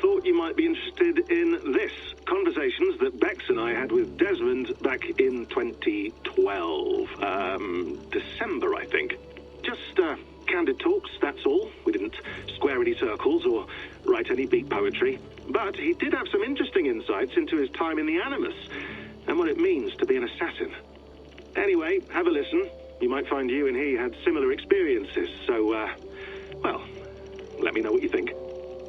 thought you might be interested in this. Conversations that Bex and I had with Desmond back in 2012. December, I think. Just, candid talks, that's all. We didn't square any circles or write any beat poetry. But he did have some interesting insights into his time in the Animus and what it means to be an assassin. Anyway, have a listen. You might find you and he had similar experiences, so, well, let me know what you think.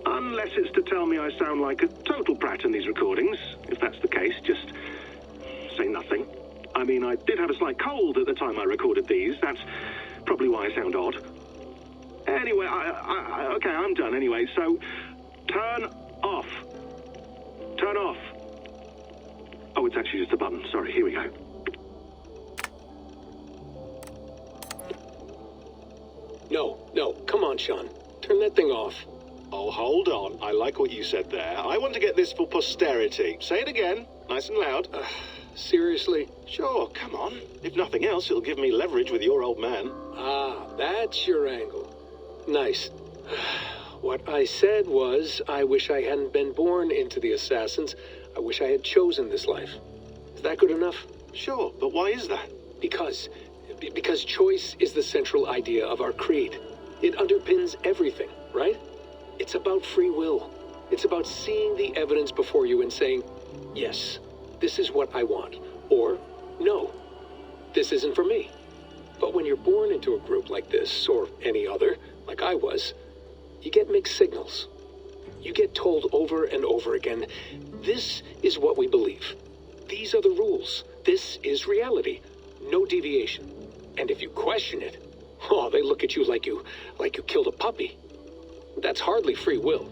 Unless it's to tell me I sound like a total prat in these recordings. If that's the case, just say nothing. I mean, I did have a slight cold at the time I recorded these. That's probably why I sound odd. Anyway, okay, I'm done anyway, so turn off. Turn off. Oh, it's actually just a button. Sorry, here we go. No, come on, Sean. Turn that thing off. Oh, hold on. I like what you said there. I want to get this for posterity. Say it again, nice and loud. Seriously? Sure, come on. If nothing else, it'll give me leverage with your old man. Ah, that's your angle. Nice. What I said was, I wish I hadn't been born into the Assassins. I wish I had chosen this life. Is that good enough? Sure, but why is that? Because choice is the central idea of our creed. It underpins everything, right? It's about free will. It's about seeing the evidence before you and saying, yes, this is what I want. Or, no, this isn't for me. But when you're born into a group like this, or any other, like I was, you get mixed signals. You get told over and over again, this is what we believe. These are the rules. This is reality. No deviation. And if you question it, oh, they look at you like you killed a puppy. That's hardly free will.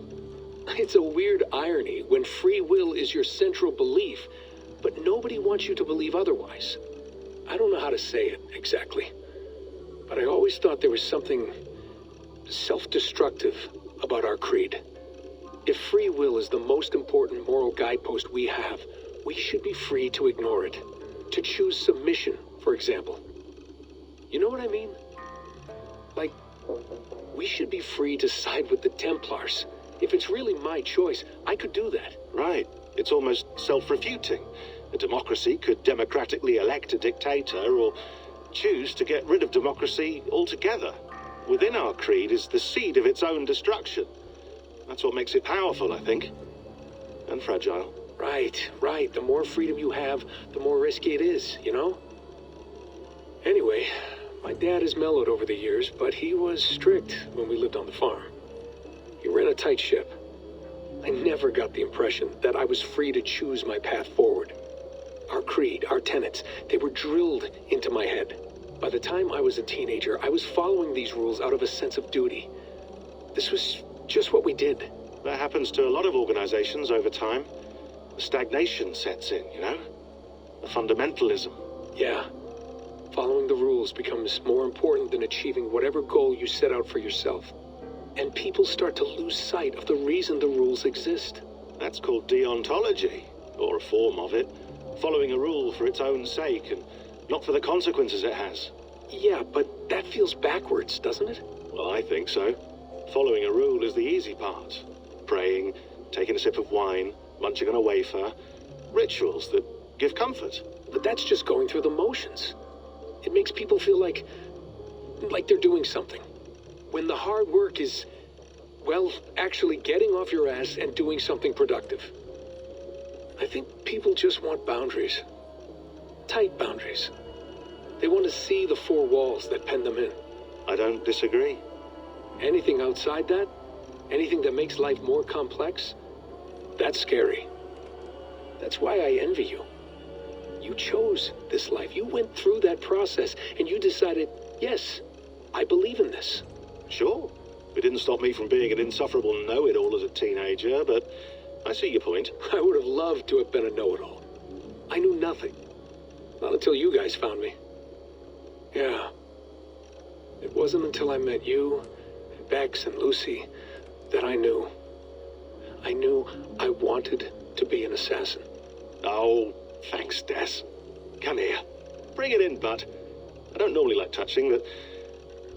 It's a weird irony when free will is your central belief, but nobody wants you to believe otherwise. I don't know how to say it exactly, but I always thought there was something self-destructive about our creed. If free will is the most important moral guidepost we have, we should be free to ignore it. To choose submission, for example. You know what I mean? Like, we should be free to side with the Templars. If it's really my choice, I could do that. Right. It's almost self-refuting. A democracy could democratically elect a dictator or choose to get rid of democracy altogether. Within our creed is the seed of its own destruction. That's what makes it powerful, I think. And fragile. Right. The more freedom you have, the more risky it is, you know? Anyway, my dad has mellowed over the years, but he was strict when we lived on the farm. He ran a tight ship. I never got the impression that I was free to choose my path forward. Our creed, our tenets, they were drilled into my head. By the time I was a teenager, I was following these rules out of a sense of duty. This was just what we did. That happens to a lot of organizations over time. The stagnation sets in, you know? The fundamentalism. Yeah. Following the rules becomes more important than achieving whatever goal you set out for yourself. And people start to lose sight of the reason the rules exist. That's called deontology, or a form of it. Following a rule for its own sake, and not for the consequences it has. Yeah, but that feels backwards, doesn't it? Well, I think so. Following a rule is the easy part. Praying, taking a sip of wine, munching on a wafer. Rituals that give comfort. But that's just going through the motions. It makes people feel like they're doing something. When the hard work is, well, actually getting off your ass and doing something productive. I think people just want boundaries. Tight boundaries. They want to see the four walls that pen them in. I don't disagree. Anything outside that, anything that makes life more complex, that's scary. That's why I envy you. You chose this life. You went through that process, and you decided, yes, I believe in this. Sure. It didn't stop me from being an insufferable know-it-all as a teenager, but I see your point. I would have loved to have been a know-it-all. I knew nothing. Not until you guys found me. Yeah. It wasn't until I met you, and Bex and Lucy, that I knew. I knew I wanted to be an assassin. Oh, thanks, Des. Come here. Bring it in, bud. I don't normally like touching, but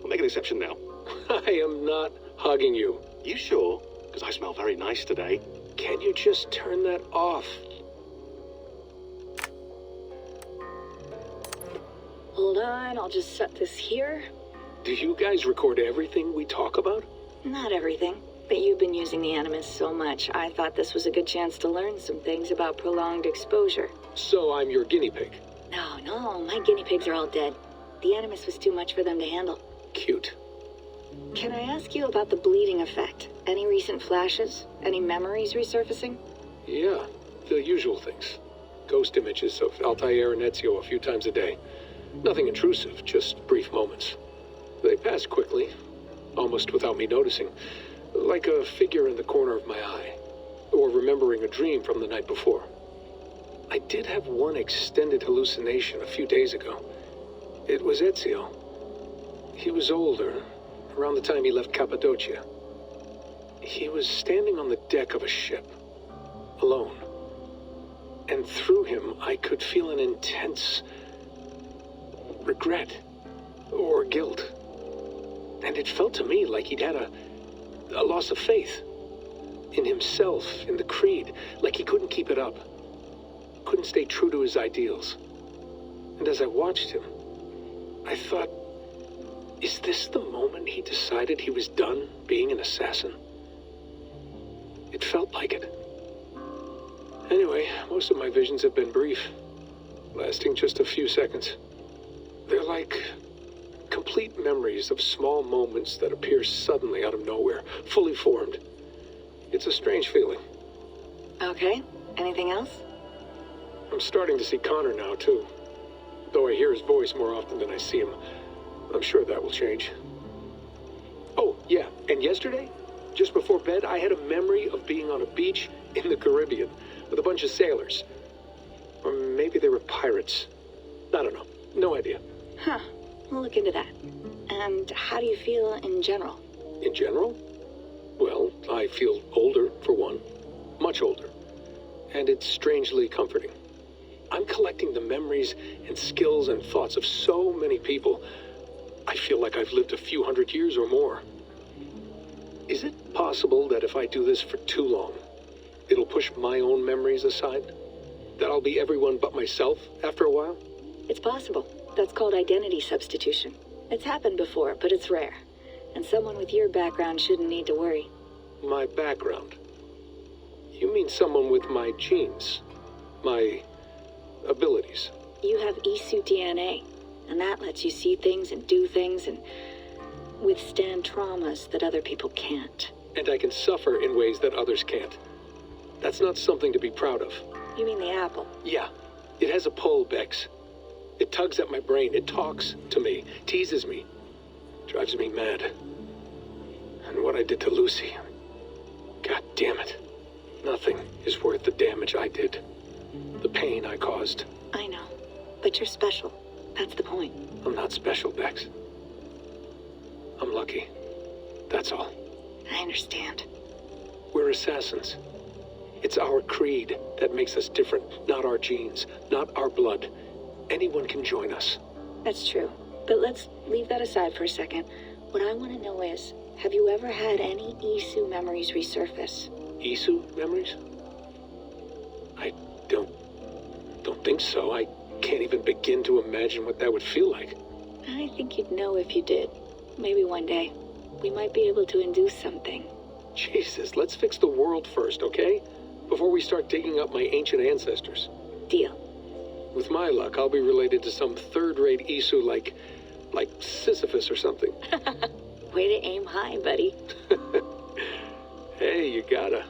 I'll make an exception now. I am not hugging you. You sure? because I smell very nice today. Can you just turn that off? Hold on, I'll just set this here. Do you guys record everything we talk about? Not everything, but you've been using the Animus so much, I thought this was a good chance to learn some things about prolonged exposure. So I'm your guinea pig. No, my guinea pigs are all dead. The Animus was too much for them to handle. Cute. Can I ask you about the bleeding effect? Any recent flashes? Any memories resurfacing? Yeah, the usual things. Ghost images of Altair and Ezio a few times a day. Nothing intrusive, just brief moments. They pass quickly, almost without me noticing. Like a figure in the corner of my eye. Or remembering a dream from the night before. I did have one extended hallucination a few days ago. It was Ezio. He was older, around the time he left Cappadocia. He was standing on the deck of a ship, alone. And through him, I could feel an intense regret or guilt. And it felt to me like he'd had a loss of faith in himself, in the creed, like he couldn't keep it up, couldn't stay true to his ideals. And as I watched him, I thought, is this the moment he decided he was done being an assassin? It felt like it. Anyway, most of my visions have been brief, lasting just a few seconds. They're like complete memories of small moments that appear suddenly out of nowhere, fully formed. It's a strange feeling. Okay, anything else? I'm starting to see Connor now, too. Though I hear his voice more often than I see him. I'm sure that will change. Oh, yeah, and yesterday, just before bed, I had a memory of being on a beach in the Caribbean with a bunch of sailors. Or maybe they were pirates. I don't know. No idea. Huh, we'll look into that. And how do you feel in general? In general? Well, I feel older, for one. Much older. And it's strangely comforting. I'm collecting the memories and skills and thoughts of so many people. I feel like I've lived a few hundred years or more. Is it possible that if I do this for too long, it'll push my own memories aside? That I'll be everyone but myself after a while? It's possible. That's called identity substitution. It's happened before, but it's rare. And someone with your background shouldn't need to worry. My background? You mean someone with my genes? My abilities? You have Isu DNA, and that lets you see things and do things and withstand traumas that other people can't. And I can suffer in ways that others can't. That's not something to be proud of. You mean the apple? Yeah. It has a pull, Bex. It tugs at my brain. It talks to me. Teases me. Drives me mad. And what I did to Lucy... God damn it. Nothing is worth the damage I did. The pain I caused. I know. But you're special. That's the point. I'm not special, Bex. I'm lucky. That's all. I understand. We're assassins. It's our creed that makes us different, not our genes, not our blood. Anyone can join us. That's true. But let's leave that aside for a second. What I want to know is, have you ever had any Isu memories resurface? Isu memories? I don't think so. I can't even begin to imagine what that would feel like. I think you'd know if you did. Maybe one day. We might be able to induce something. Jesus, let's fix the world first, okay? Before we start digging up my ancient ancestors. Deal. With my luck, I'll be related to some third-rate Isu like Sisyphus or something. Way to aim high, buddy. Hey, you gotta.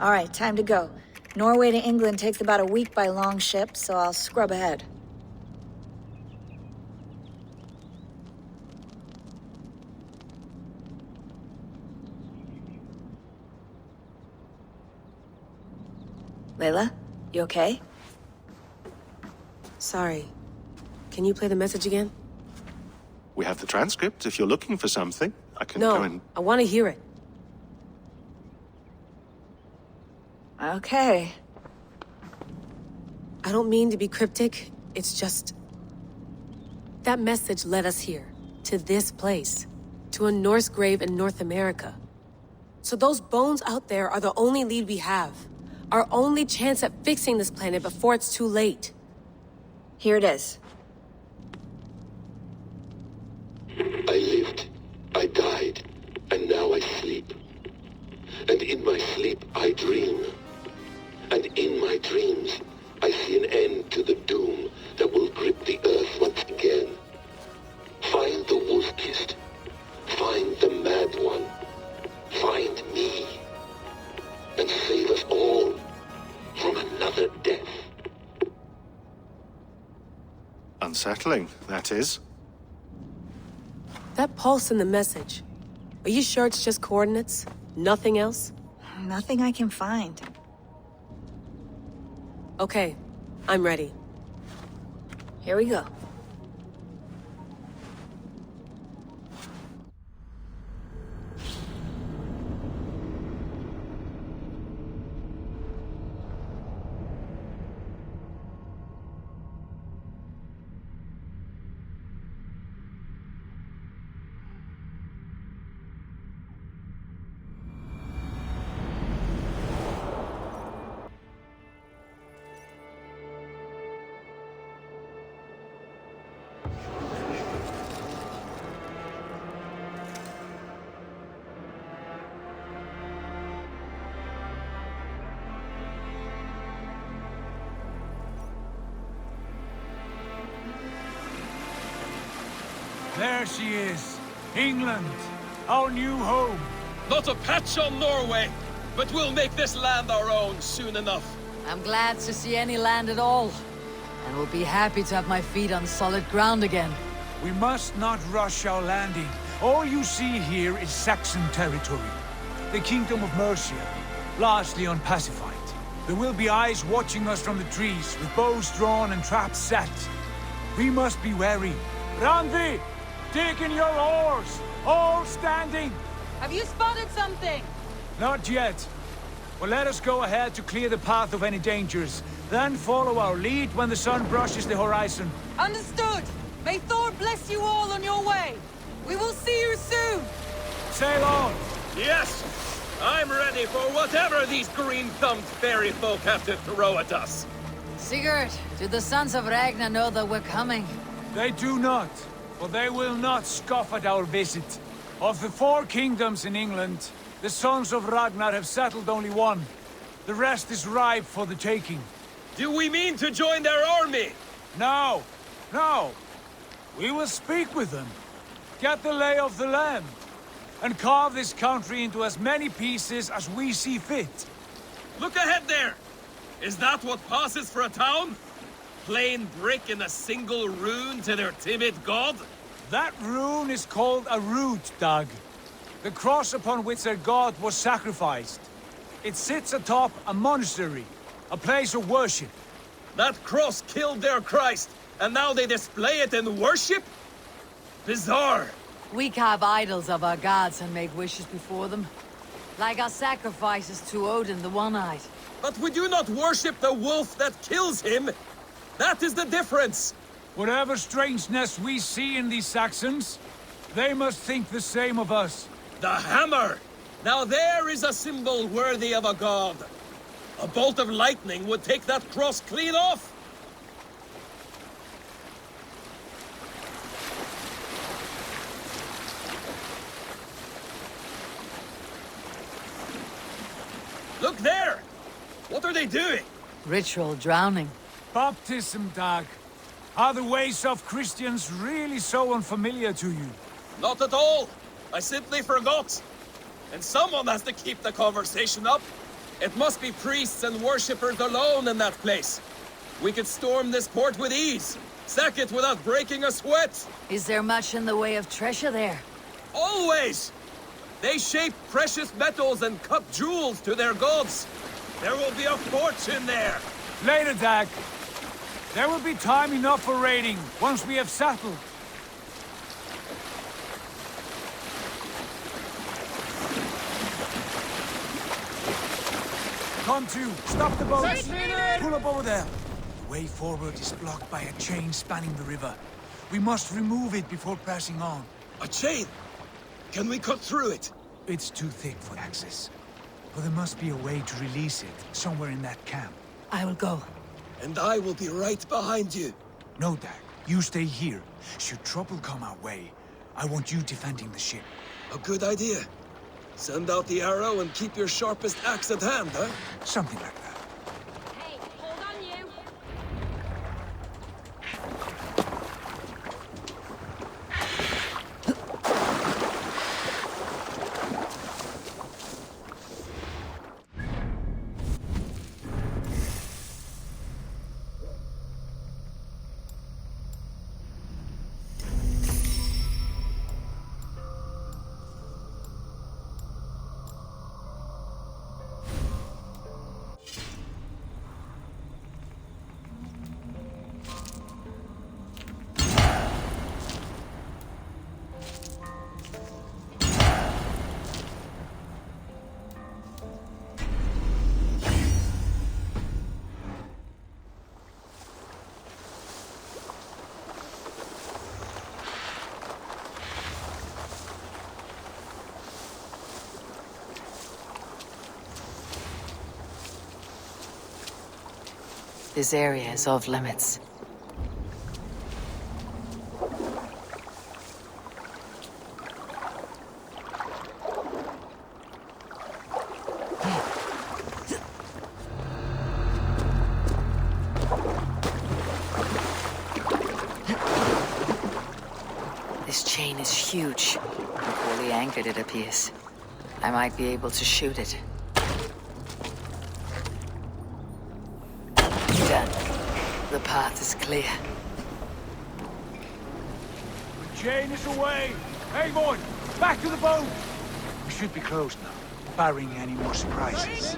All right, time to go. Norway to England takes about a week by long ship, so I'll scrub ahead. Layla, you okay? Sorry. Can you play the message again? We have the transcript. If you're looking for something, I can go and... No, I want to hear it. Okay. I don't mean to be cryptic. It's just... that message led us here. To this place. To a Norse grave in North America. So those bones out there are the only lead we have. Our only chance at fixing this planet before it's too late. Here it is. I lived, I died, and now I sleep. And in my sleep I dream. And in my dreams I see an end to the doom that will grip the earth once again. Find the wolf-kissed. Find the mad one. Find me. And save us all from another death. Unsettling, that is. That pulse in the message. Are you sure it's just coordinates? Nothing else? Nothing I can find. Okay, I'm ready. Here we go. There she is. England. Our new home. Not a patch on Norway, but we'll make this land our own soon enough. I'm glad to see any land at all, and will be happy to have my feet on solid ground again. We must not rush our landing. All you see here is Saxon territory. The Kingdom of Mercia, largely unpacified. There will be eyes watching us from the trees, with bows drawn and traps set. We must be wary. Randi! Dig in your oars! All standing! Have you spotted something? Not yet. Well, let us go ahead to clear the path of any dangers. Then follow our lead when the sun brushes the horizon. Understood! May Thor bless you all on your way! We will see you soon! Sail on! Yes! I'm ready for whatever these green-thumbed fairy folk have to throw at us. Sigurd, do the sons of Ragnar know that we're coming? They do not, for they will not scoff at our visit. Of the 4 kingdoms in England, the sons of Ragnar have settled only one. The rest is ripe for the taking. Do we mean to join their army? No, no. We will speak with them, get the lay of the land, and carve this country into as many pieces as we see fit. Look ahead there! Is that what passes for a town? Plain brick in a single rune to their timid god? That rune is called a root, Dag. The cross upon which their god was sacrificed. It sits atop a monastery, a place of worship. That cross killed their Christ, and now they display it in worship? Bizarre. We carve idols of our gods and make wishes before them. Like our sacrifices to Odin the One-Eyed. But we do not worship the wolf that kills him. That is the difference. Whatever strangeness we see in these Saxons, they must think the same of us. The hammer! Now there is a symbol worthy of a god. A bolt of lightning would take that cross clean off. Look there! What are they doing? Ritual drowning. Baptism, Dag. Are the ways of Christians really so unfamiliar to you? Not at all. I simply forgot. And someone has to keep the conversation up. It must be priests and worshippers alone in that place. We could storm this port with ease. Sack it without breaking a sweat. Is there much in the way of treasure there? Always! They shape precious metals and cut jewels to their gods. There will be a fortune there. Later, Dag. There will be time enough for raiding, once we have settled. Come to, stop the boats. Pull up over there. The way forward is blocked by a chain spanning the river. We must remove it before pressing on. A chain? Can we cut through it? It's too thick for access. But there must be a way to release it, somewhere in that camp. I will go. And I will be right behind you. No, Dag. You stay here. Should trouble come our way, I want you defending the ship. A good idea. Send out the arrow and keep your sharpest axe at hand, huh? Something like that. Hey, hold on you! This area is off limits. This chain is huge. Poorly anchored, it appears. I might be able to shoot it. Done. The path is clear. The chain is away! Eivor, back to the boat! We should be close now, barring any more surprises.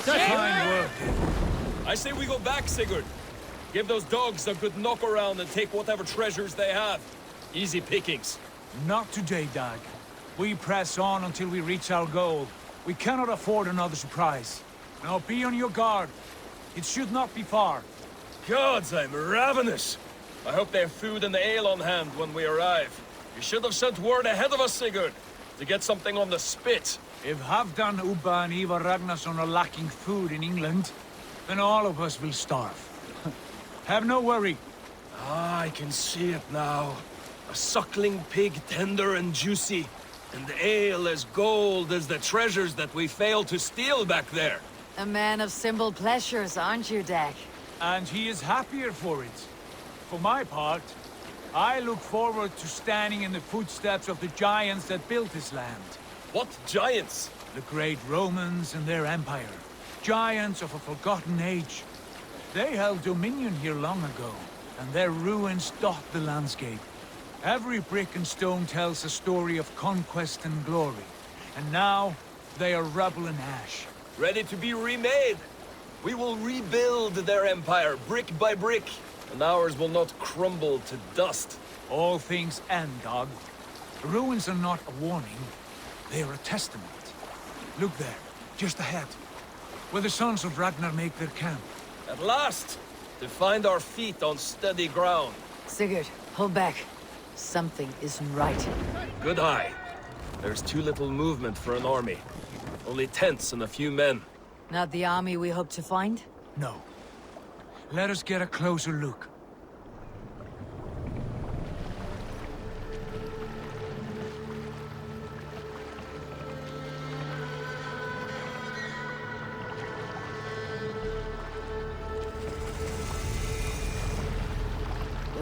Fine work. I say we go back, Sigurd. Give those dogs a good knock around and take whatever treasures they have. Easy pickings. Not today, Dag. We press on until we reach our goal. We cannot afford another surprise. Now be on your guard. It should not be far. Gods, I'm ravenous. I hope they have food and ale on hand when we arrive. You should have sent word ahead of us, Sigurd, to get something on the spit. If Halfdan, Ubba and Eivor Ragnarsson are lacking food in England, then all of us will starve. Have no worry. Ah, I can see it now. A suckling pig, tender and juicy. And ale as gold as the treasures that we failed to steal back there. A man of simple pleasures, aren't you, Dag? And he is happier for it. For my part, I look forward to standing in the footsteps of the giants that built this land. What giants? The great Romans and their empire. Giants of a forgotten age. They held dominion here long ago, and their ruins dot the landscape. Every brick and stone tells a story of conquest and glory. And now, they are rubble and ash. Ready to be remade. We will rebuild their empire, brick by brick, and ours will not crumble to dust. All things end, Dog. The ruins are not a warning. They are a testament. Look there, just ahead, where the sons of Ragnar make their camp. At last, to find our feet on steady ground. Sigurd, hold back. Something isn't right. Good eye. There's too little movement for an army. Only tents and a few men. Not the army we hope to find? No. Let us get a closer look.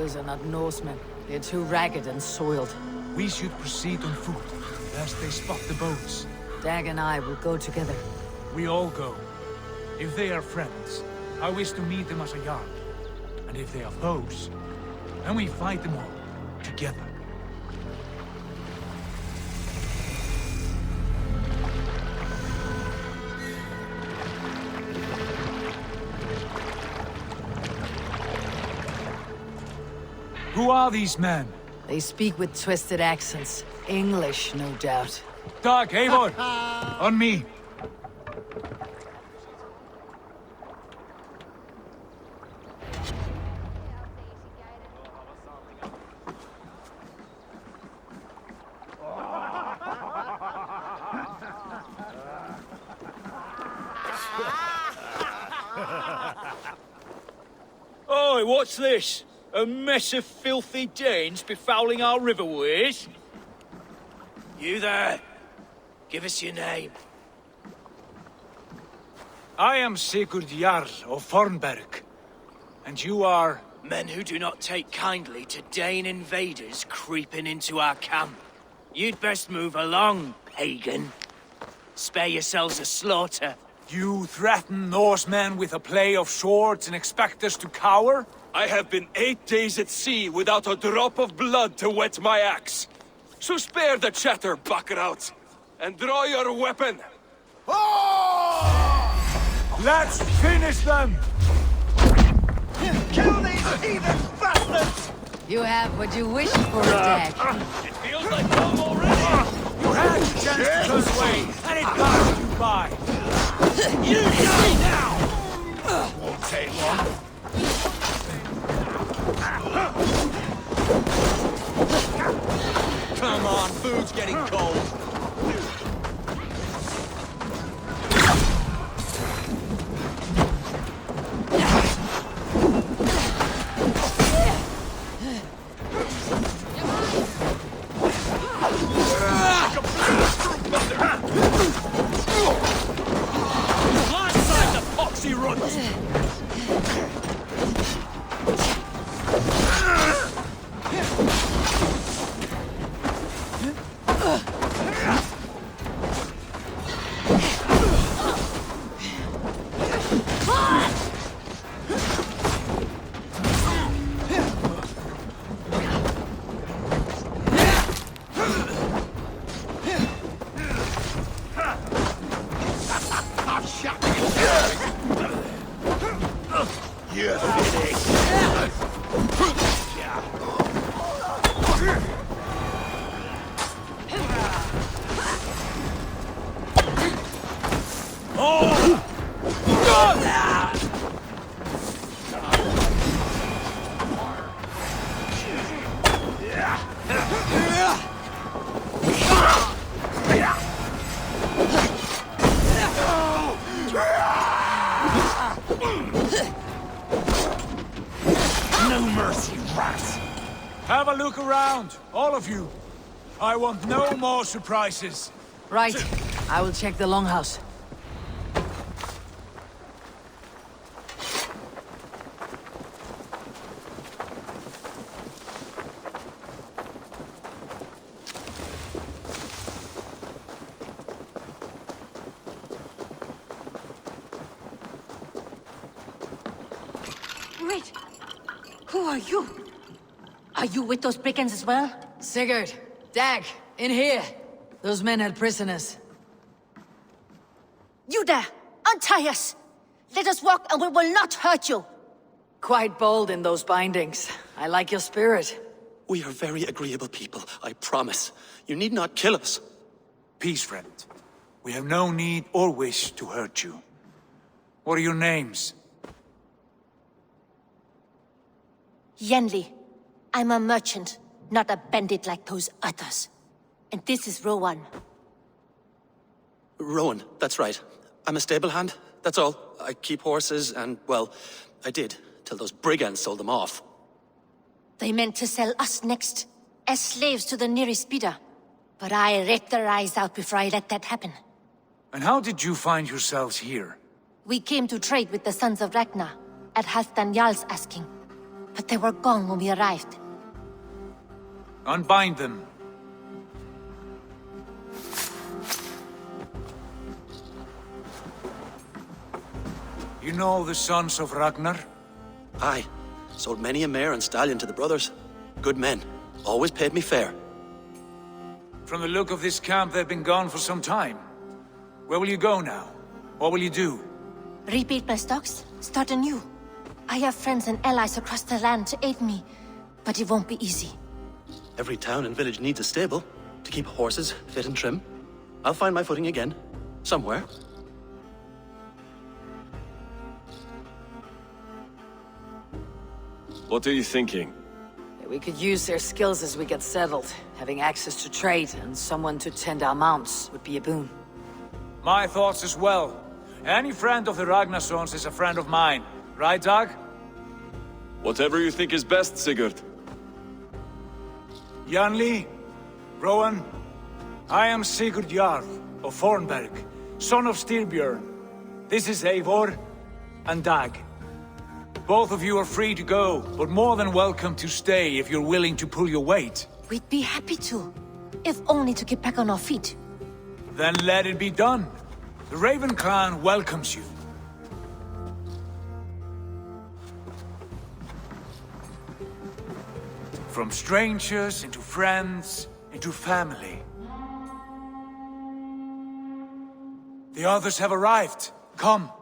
Those are not Norsemen. They're too ragged and soiled. We should proceed on foot, lest they spot the boats. Dag and I will go together. We all go. If they are friends, I wish to meet them as a yard. And if they are foes, then we fight them all, together. Who are these men? They speak with twisted accents. English, no doubt. Dag, Eivor! On me! Oi, what's this? A mess of filthy Danes befouling our riverways? You there! Give us your name. I am Sigurd Jarl of Fornberg. And you are... Men who do not take kindly to Dane invaders creeping into our camp. You'd best move along, pagan. Spare yourselves a slaughter. You threaten Norsemen with a play of swords and expect us to cower? I have been 8 days at sea without a drop of blood to wet my axe. So spare the chatter, Baccarat, and draw your weapon. Let's finish them! Kill these heathen bastards! You have what you wished for, Dag. It feels like home already! You had the chance to this way, and it passed you by! You die now! Won't take long. Come on, food's getting cold. Blindside the poxy runs! No mercy, rats! Have a look around, all of you. I want no more surprises. Right. I will check the longhouse. Wait! Who are you? Are you with those brigands as well? Sigurd, Dag, in here. Those men had prisoners. You there! Untie us! Let us walk and we will not hurt you! Quite bold in those bindings. I like your spirit. We are very agreeable people, I promise. You need not kill us. Peace, friend. We have no need or wish to hurt you. What are your names? Yenli. I'm a merchant, not a bandit like those others. And this is Rowan. Rowan, that's right. I'm a stable hand, that's all. I keep horses and, well, I did, till those brigands sold them off. They meant to sell us next, as slaves to the nearest bidder. But I ripped their eyes out before I let that happen. And how did you find yourselves here? We came to trade with the Sons of Ragnar, at Halfdan Jarl's asking. but they were gone when we arrived. Unbind them. You know the sons of Ragnar? Aye. Sold many a mare and stallion to the brothers. Good men. Always paid me fair. From the look of this camp, they've been gone for some time. Where will you go now? What will you do? Rebuild my stocks, start anew. I have friends and allies across the land to aid me, but it won't be easy. Every town and village needs a stable to keep horses fit and trim. I'll find my footing again. Somewhere. What are you thinking? We could use their skills as we get settled. Having access to trade and someone to tend our mounts would be a boon. My thoughts as well. Any friend of the Ragnarsons is a friend of mine. Right, Dag? Whatever you think is best, Sigurd. Janli, Rowan, I am Sigurd Jarl of Fornberg, son of Styrbjörn. This is Eivor and Dag. Both of you are free to go, but more than welcome to stay if you're willing to pull your weight. We'd be happy to, if only to get back on our feet. Then let it be done. The Raven clan welcomes you. From strangers into friends, into family. The others have arrived. Come.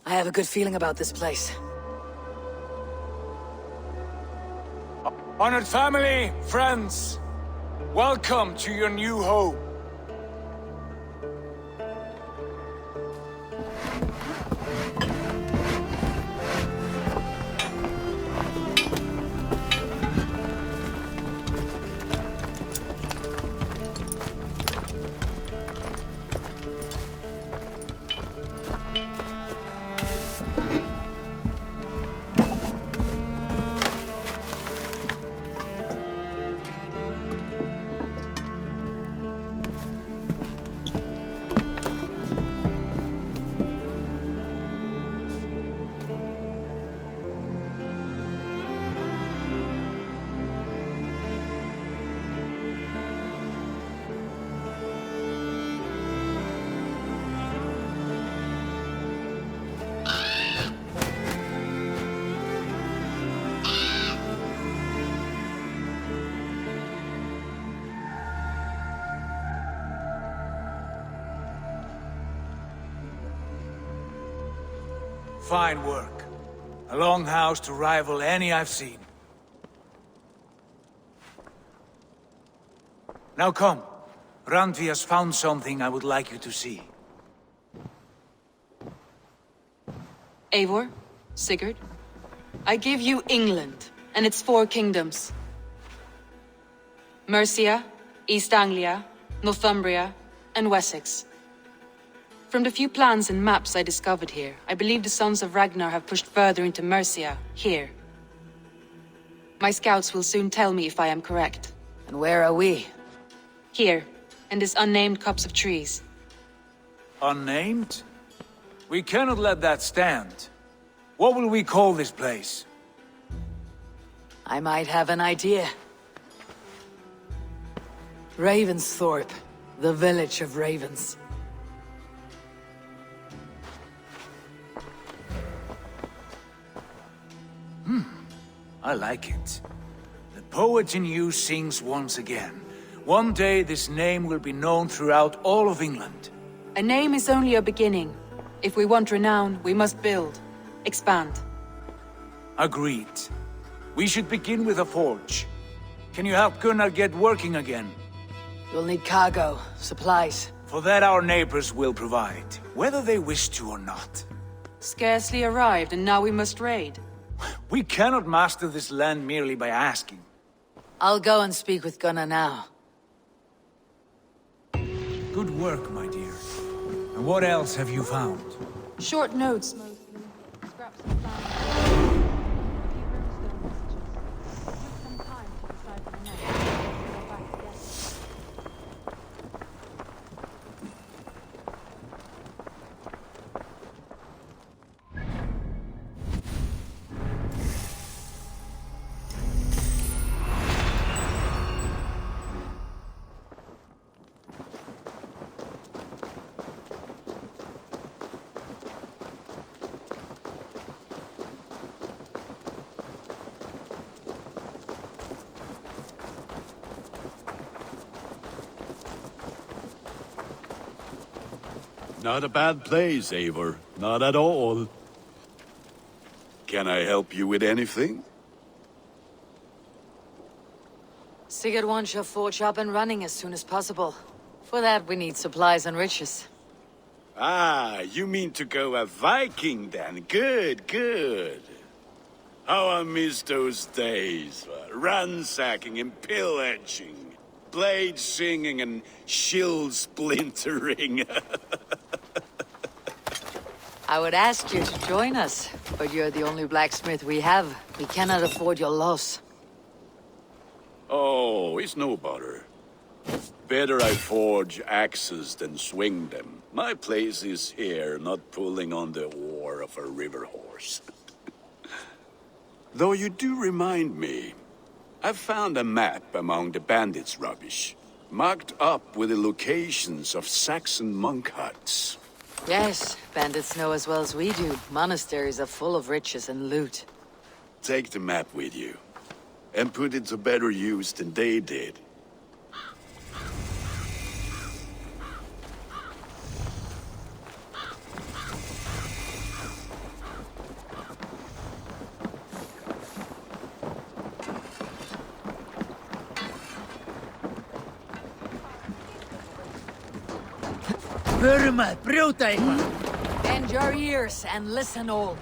I have a good feeling about this place. Honored family, friends, welcome to your new home. Fine work. A longhouse to rival any I've seen. Now come. Randvi has found something I would like you to see. Eivor, Sigurd, I give you England and its 4 kingdoms. Mercia, East Anglia, Northumbria, and Wessex. From the few plans and maps I discovered here, I believe the Sons of Ragnar have pushed further into Mercia, here. My scouts will soon tell me if I am correct. And where are we? Here, in this unnamed copse of trees. Unnamed? We cannot let that stand. What will we call this place? I might have an idea. Ravensthorpe, the village of ravens. I like it. The poet in you sings once again. One day this name will be known throughout all of England. A name is only a beginning. If we want renown, we must build, expand. Agreed. We should begin with a forge. Can you help Gunnar get working again? We'll need cargo, supplies. For that our neighbors will provide, whether they wish to or not. Scarcely arrived, and now we must raid. We cannot master this land merely by asking. I'll go and speak with Gunnar now. Good work, my dear. And what else have you found? Short notes, mostly. Scraps of plans. A few runestone messages. Took some time to decipher the next. Go back together. Not a bad place, Eivor. Not at all. Can I help you with anything? Sigurd wants your forge up and running as soon as possible. For that, we need supplies and riches. Ah, you mean to go a Viking then? Good, good. How I miss those days. Ransacking and pillaging. Blade singing and shield splintering. I would ask you to join us, but you're the only blacksmith we have. We cannot afford your loss. Oh, it's no bother. Better I forge axes than swing them. My place is here, not pulling on the oar of a river horse. Though you do remind me, I found a map among the bandits' rubbish, marked up with the locations of Saxon monk huts. Yes, bandits know as well as we do. Monasteries are full of riches and loot. Take the map with you, and put it to better use than they did. Bend your ears and listen all.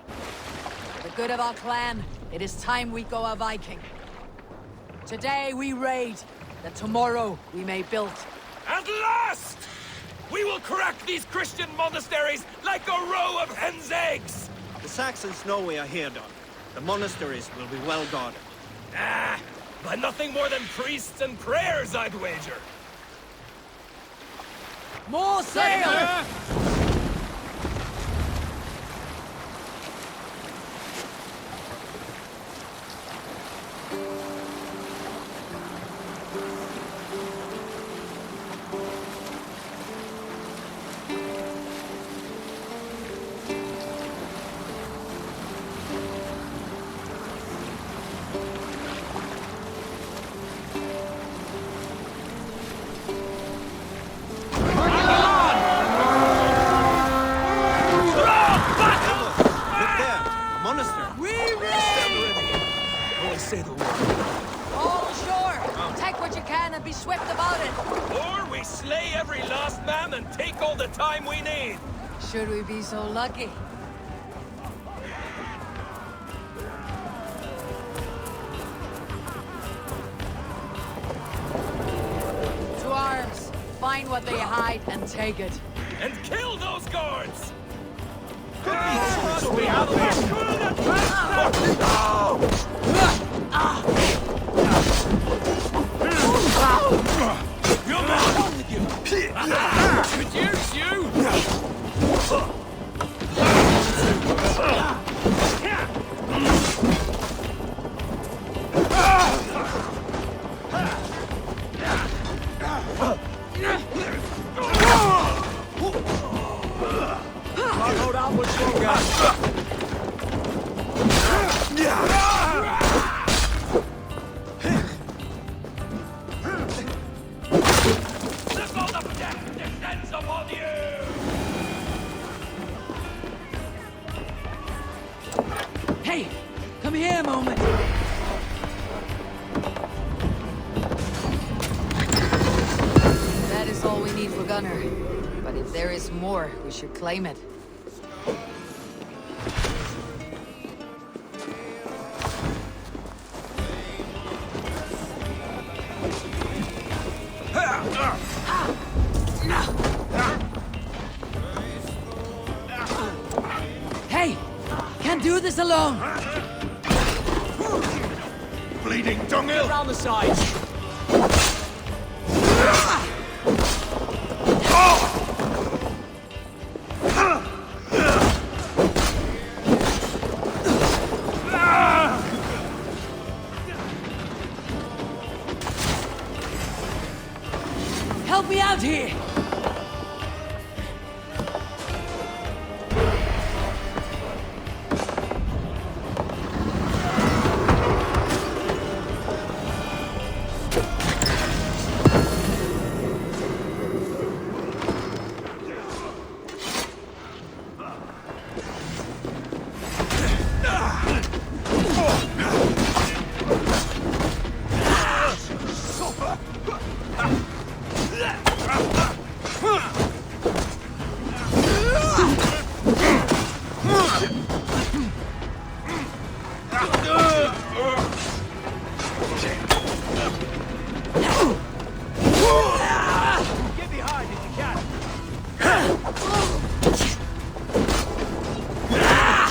For the good of our clan, it is time we go a Viking. Today we raid, that tomorrow we may build. At last! We will crack these Christian monasteries like a row of hen's eggs! The Saxons know we are here, Don. The monasteries will be well guarded. Ah, by nothing more than priests and prayers, I'd wager. More sail! Say the word. All ashore! Take what you can and be swift about it! Or we slay every last man and take all the time we need! Should we be so lucky? To arms! Find what they hide and take it. And kill those guards! We have Could use you! hold out what's wrong, The bolt of death descends upon you! Hey! Come here a moment! That is all we need for Gunner. But if there is more, we should claim it. Hey! Can't do this alone! Bleeding dunghill! Around the sides! Help me out here! Get behind if you can.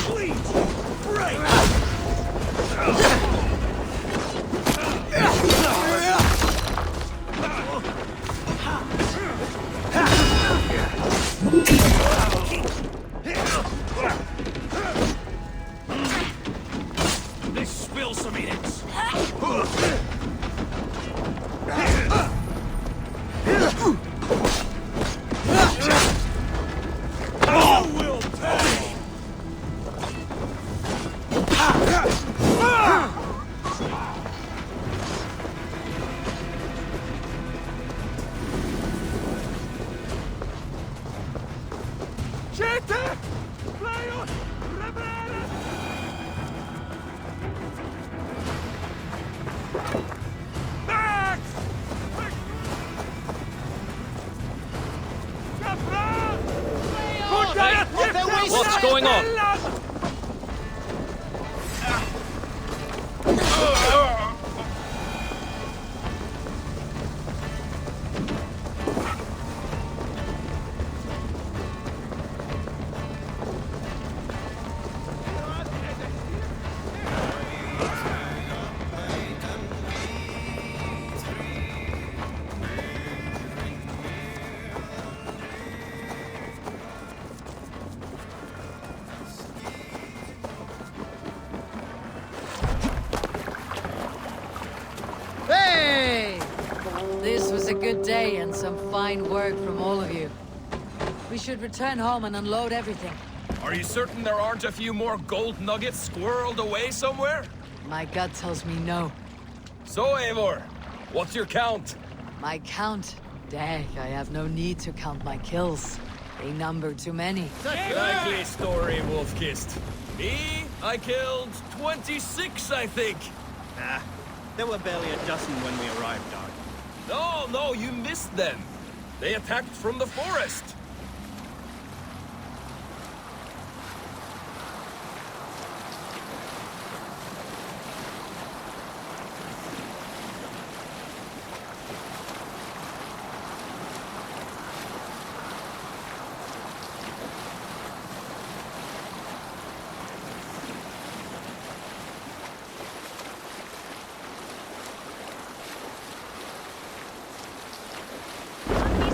Please, break. They spill some ants. Will pay. What's going on? Hey! This was a good day and some fine work from all of you. We should return home and unload everything. Are you certain there aren't a few more gold nuggets squirreled away somewhere? My gut tells me no. So, Eivor, what's your count? My count? Dag, I have no need to count my kills. They number too many. Likely story, Wolf-Kissed. Me? I killed 26, I think. Nah, there were barely a dozen when we arrived, Dog. No, you missed them. They attacked from the forest.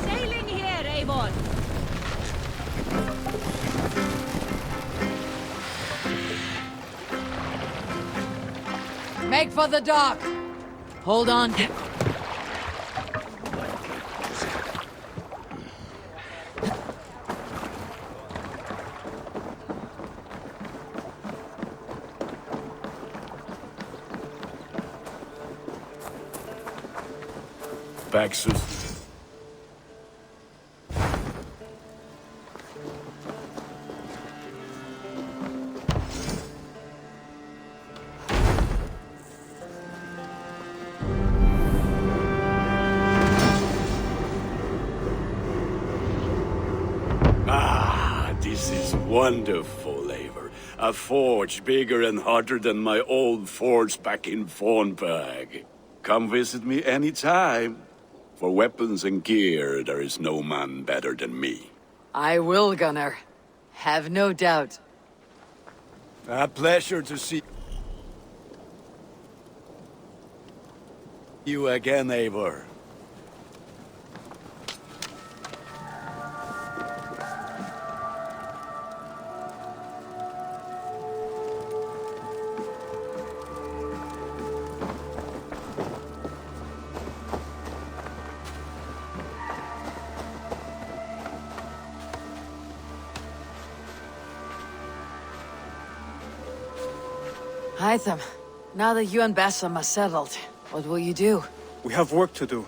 Sailing here, Eivor. Make for the dock! Hold on. Baxus. This is wonderful, Eivor. A forge bigger and hotter than my old forge back in Fornberg. Come visit me anytime. For weapons and gear, there is no man better than me. I will, Gunnar. Have no doubt. A pleasure to see you again, Eivor. Hytham, now that you and Bassam are settled, what will you do? We have work to do.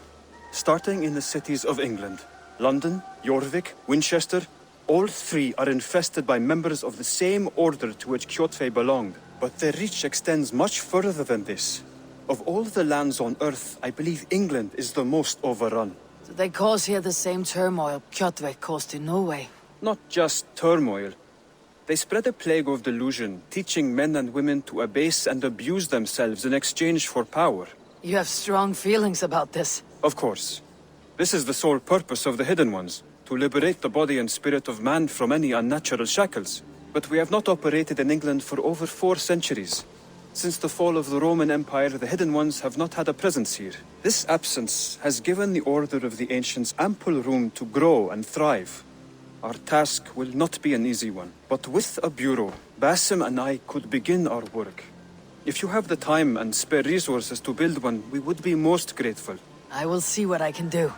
Starting in the cities of England. London, Jorvik, Winchester, all three are infested by members of the same order to which Kjotve belonged. But their reach extends much further than this. Of all the lands on Earth, I believe England is the most overrun. Do they cause here the same turmoil Kjotve caused in Norway? Not just turmoil. They spread a plague of delusion, teaching men and women to abase and abuse themselves in exchange for power. You have strong feelings about this. Of course. This is the sole purpose of the Hidden Ones, to liberate the body and spirit of man from any unnatural shackles. But we have not operated in England for over 4 centuries. Since the fall of the Roman Empire, the Hidden Ones have not had a presence here. This absence has given the Order of the Ancients ample room to grow and thrive. Our task will not be an easy one, but with a bureau, Basim and I could begin our work. If you have the time and spare resources to build one, we would be most grateful. I will see what I can do.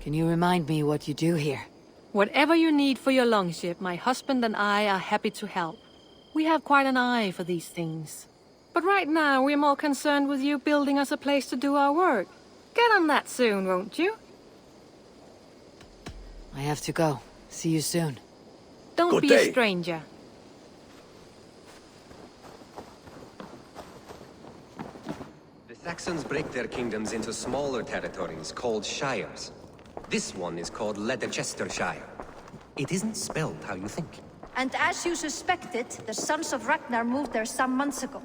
Can you remind me what you do here? Whatever you need for your longship, my husband and I are happy to help. We have quite an eye for these things. But right now, we're more concerned with you building us a place to do our work. Get on that soon, won't you? I have to go. See you soon. Don't be a stranger. The Saxons break their kingdoms into smaller territories called shires. This one is called Leicestershire. It isn't spelled how you think. And as you suspected, the Sons of Ragnar moved there some months ago.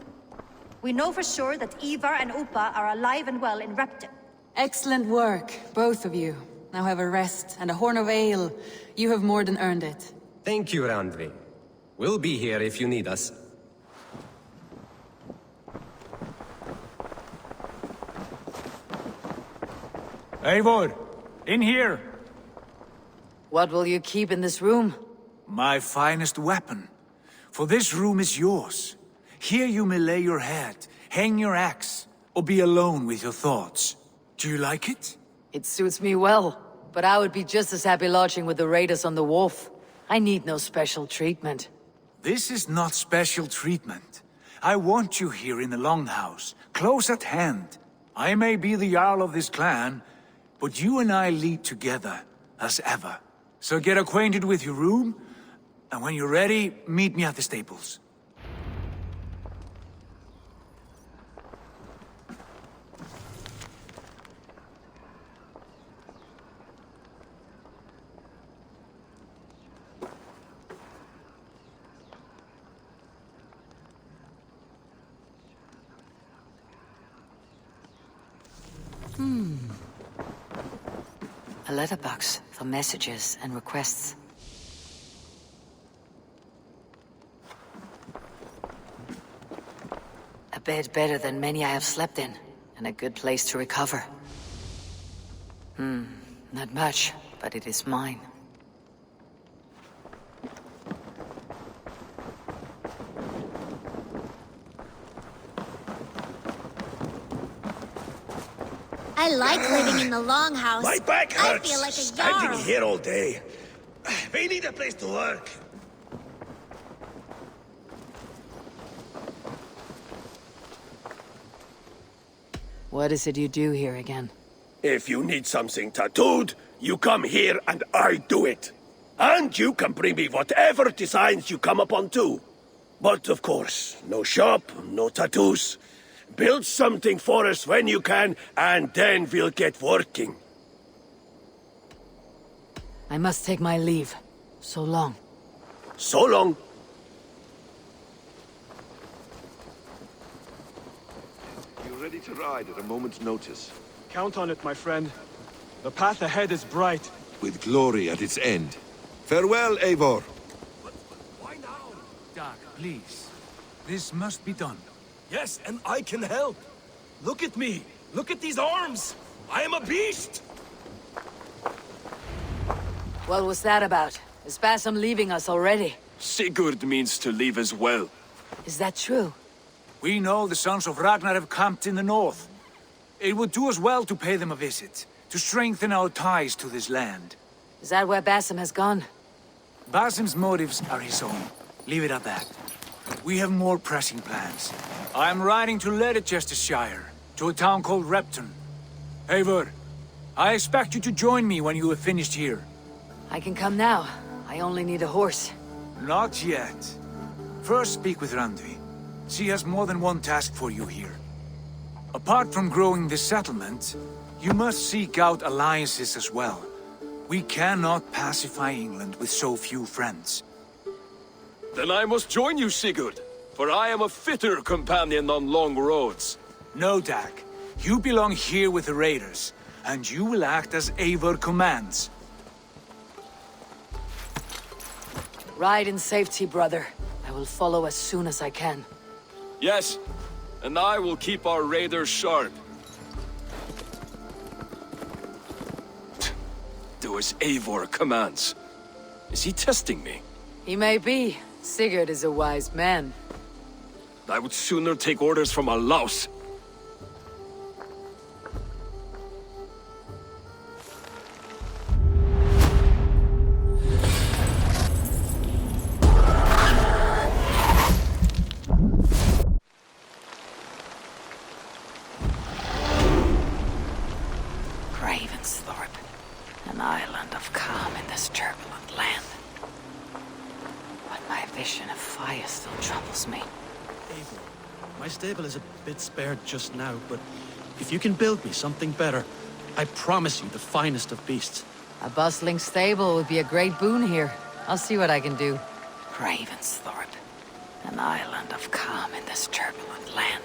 We know for sure that Eivor and Upa are alive and well in Repton. Excellent work, both of you. Now have a rest and a horn of ale. You have more than earned it. Thank you, Randvi. We'll be here if you need us. Eivor! In here! What will you keep in this room? My finest weapon. For this room is yours. Here you may lay your head, hang your axe, or be alone with your thoughts. Do you like it? It suits me well, but I would be just as happy lodging with the raiders on the wharf. I need no special treatment. This is not special treatment. I want you here in the Longhouse, close at hand. I may be the Jarl of this clan, but you and I lead together, as ever. So get acquainted with your room, and when you're ready, meet me at the stables. A letterbox for messages and requests. A bed better than many I have slept in, and a good place to recover. Not much, but it is mine. I like living in the Longhouse. My back hurts. I feel like a standing jarl. here all day. We need a place to work. What is it you do here again? If you need something tattooed, you come here and I do it. And you can bring me whatever designs you come upon too. But of course, no shop, no tattoos. Build something for us when you can, and then we'll get working. I must take my leave. So long. So long. You're ready to ride at a moment's notice. Count on it, my friend. The path ahead is bright. With glory at its end. Farewell, Eivor. Why now? Doc, please. This must be done. Yes, and I can help. Look at me. Look at these arms. I am a beast. What was that about? Is Basim leaving us already? Sigurd means to leave as well. Is that true? We know the Sons of Ragnar have camped in the north. It would do us well to pay them a visit, to strengthen our ties to this land. Is that where Basim has gone? Basim's motives are his own. Leave it at that. We have more pressing plans. I am riding to Leicestershire. To a town called Repton. Eivor, I expect you to join me when you have finished here. I can come now. I only need a horse. Not yet. First speak with Randvi. She has more than one task for you here. Apart from growing this settlement, you must seek out alliances as well. We cannot pacify England with so few friends. Then I must join you, Sigurd, for I am a fitter companion on long roads. No, Dag. You belong here with the raiders, and you will act as Eivor commands. Ride in safety, brother. I will follow as soon as I can. Yes, and I will keep our raiders sharp. Do as Eivor commands. Is he testing me? He may be. Sigurd is a wise man. I would sooner take orders from a louse. An island of calm in this turbulent land. But my vision of fire still troubles me. Eivor, my stable is a bit spared just now, but if you can build me something better, I promise you the finest of beasts. A bustling stable would be a great boon here. I'll see what I can do. Ravensthorpe. An island of calm in this turbulent land.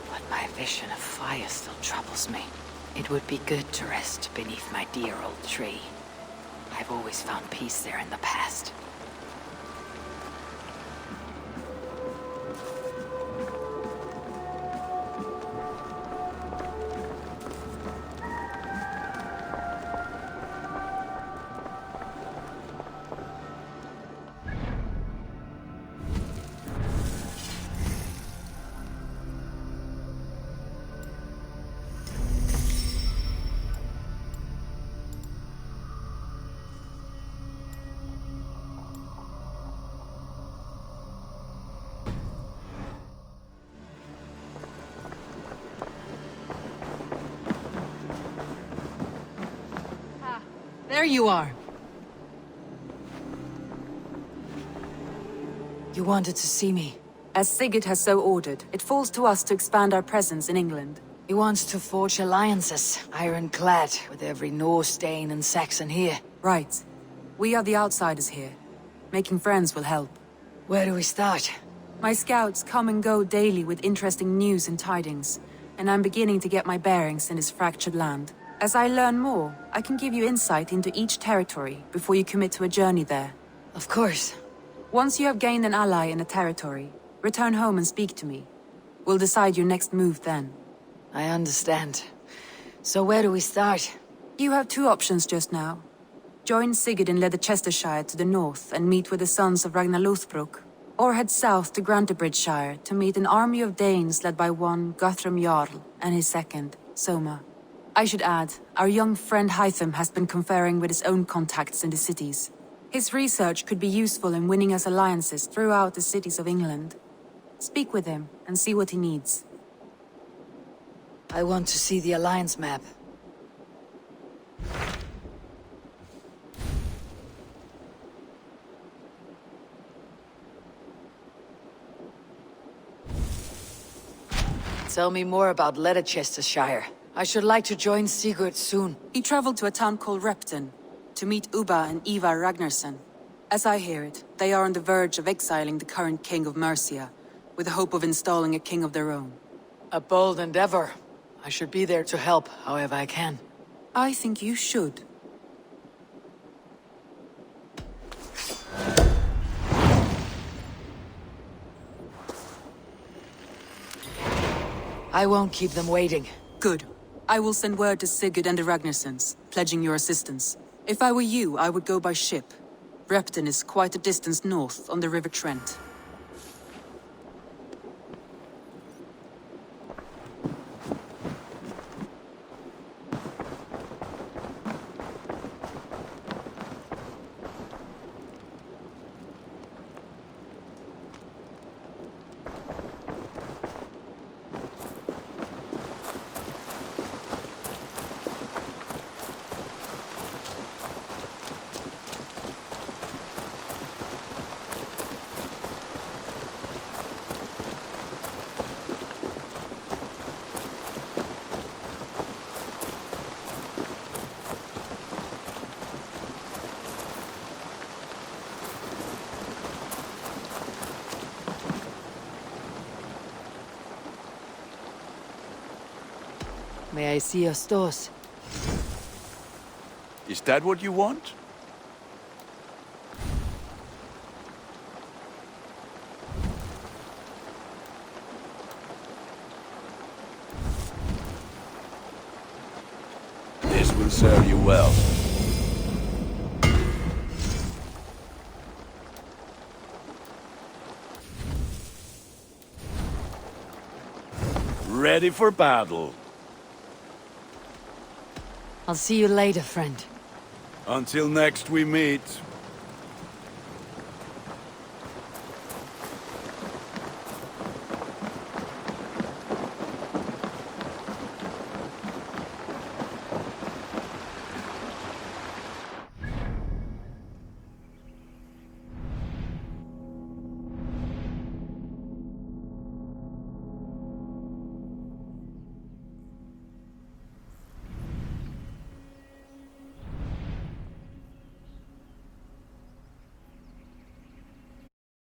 But my vision of fire still troubles me. It would be good to rest beneath my dear old tree. I've always found peace there in the past. There you are. You wanted to see me. As Sigurd has so ordered, it falls to us to expand our presence in England. He wants to forge alliances, ironclad, with every Norse, Dane, and Saxon here. Right. We are the outsiders here. Making friends will help. Where do we start? My scouts come and go daily with interesting news and tidings, and I'm beginning to get my bearings in this fractured land. As I learn more, I can give you insight into each territory before you commit to a journey there. Of course. Once you have gained an ally in a territory, return home and speak to me. We'll decide your next move then. I understand. So where do we start? You have two options just now. Join Sigurd in Leicestershire to the north and meet with the sons of Ragnar Lothbrok, or head south to Grantebridgeshire to meet an army of Danes led by one Guthrum Jarl and his second, Soma. I should add, our young friend Hytham has been conferring with his own contacts in the cities. His research could be useful in winning us alliances throughout the cities of England. Speak with him and see what he needs. I want to see the alliance map. Tell me more about Leicestershire. I should like to join Sigurd soon. He traveled to a town called Repton to meet Ubba and Ivar Ragnarsson. As I hear it, they are on the verge of exiling the current king of Mercia, with the hope of installing a king of their own. A bold endeavor. I should be there to help, however I can. I think you should. I won't keep them waiting. Good. I will send word to Sigurd and the Ragnarssons, pledging your assistance. If I were you, I would go by ship. Repton is quite a distance north on the River Trent. May I see your stores? Is that what you want? This will serve you well. Ready for battle. I'll see you later, friend. Until next we meet.